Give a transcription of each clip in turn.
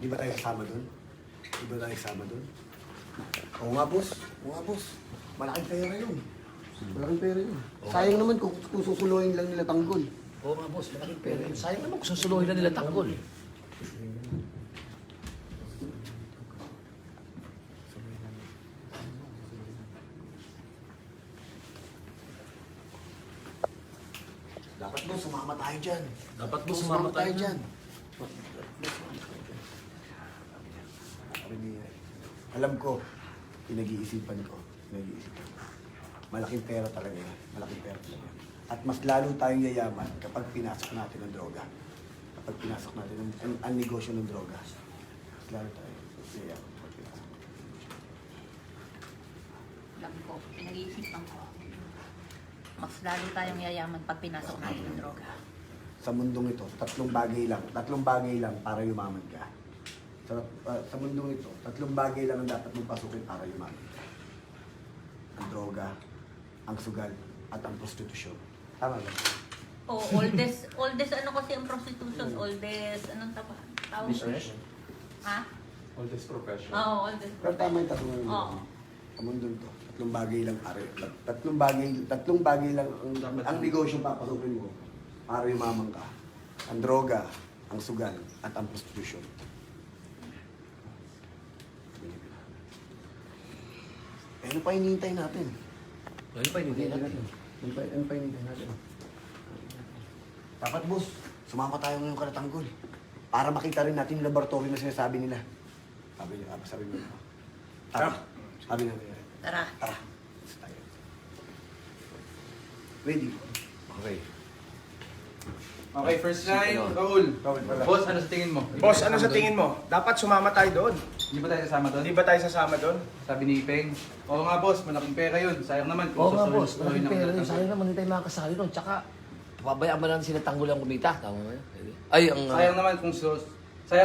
Di ba tayo kasama doon? Di ba tayo kasama doon? Oo nga, boss. Oo nga, boss. Malaking pera yun. Malaking pera yun. Sayang naman kung susuluhin lang nila tanggol. Oo nga, boss. Malaking pera yun. Sayang naman kung susuluhin na nila tanggol. Dapat, boss, sumama tayo dyan. Dapat, boss, sumama tayo dyan. Alam ko, pinag-iisipan ko. Malaking pera talaga yan. Malaking pera talaga yan. At mas lalo tayong yayaman kapag pinasok natin ang droga. Kapag pinasok natin ang negosyo ng droga. Mas lalo tayo yayaman kapag pinasok. Alam ko, pinag-iisipan ko. Mas lalo tayong yayaman pag pinasok natin ng droga. Sa mundong ito, tatlong bagay lang para yumaman ka. Sa mundong ito, tatlong bagay lang ang dapat mong pasukin para yumaman ka. Ang droga, ang sugal, at ang prostitusyon. Tama ba? Oo, oldest ano kasi ang prostitution, oldest, anong tawag? Business. Ha? Oldest profession. Oo, oldest. Pero tama yung tatlong Oo. Sa mundong ito, tatlong bagay lang para tatlong bagay lang ang negosyo papasukin mo para yumaman ka. Ang droga, ang sugal, at ang prostitusyon. Ano pa hinihintay natin? Ano pa hindi natin? Ano pa hinihintay natin? Dapat, boss, sumama tayo ngayong kalatanggol para makita rin natin yung laboratory na sinasabi nila. Sabi mo. Tara. Sabi nila. Tara. Tara. Tayo. Ready? Okay. Okay, first line, Raul. Boss, ano sa tingin mo? Boss, ano sa tingin mo? Dapat sumama tayo doon. Hindi ba tayo kasama doon? Hindi ba tayo sasama doon? Sabi ni Peng. Oo nga, boss, malaking pera yun. Sayang naman Oo kung nga, boss. susuloy Malaking ng pera yun. tanggol. Sayang naman, hindi tayo makakasali doon. Tsaka, pabayaan ba natin sila tanggol ang kumita? Tama ba yun? Ay, ang... Sayang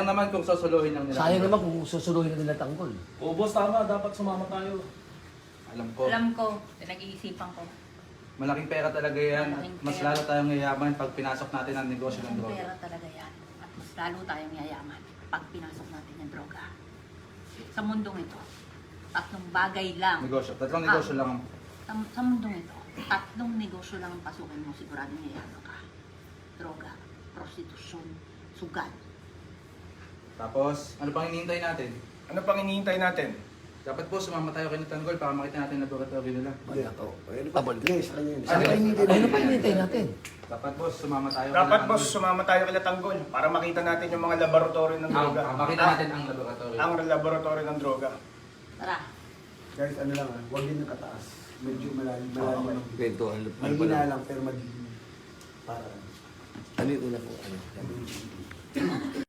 naman kung susuluhin ng nila. sayang naman kung susuluhin na nila tanggol. Oo, boss, tama. Dapat sumama tayo. Alam ko. Alam ko, pinag-iisipan ko. Malaking pera talaga yan. Malaking Mas pera. lalo tayong yayaman pag pinasok natin ang negosyo ng Ang droga. pera talaga yan. At mas lalo tayong yayaman pag pinasok natin ng droga. Sa mundong ito, tatlong bagay lang. Negosyo. Tatlong negosyo lang. Sa mundong ito, tatlong negosyo lang ang pasukin mo, siguradong yayaman ka. Droga, prostitusyon, sugal. Tapos, ano pang hinihintay natin? Ano pang hinihintay natin? Dapat po sumama tayo kay Tanggol para makita natin ang laboratory nila. Ano pa? Yes, ano yun? Ano pa hinihintay Ano pa hinihintay natin? Dapat boss, sumama tayo. Dapat kay boss, Tanggol. sumama tayo kay Tanggol para makita natin yung mga laboratory ng droga. Makita natin ang laboratory. Ang laboratory ng droga. Tara. Guys, ano lang huwag din ng kataas. Medyo malalim. Kwento, ano May hina lang, pero para. Ano yung una ko? Ano?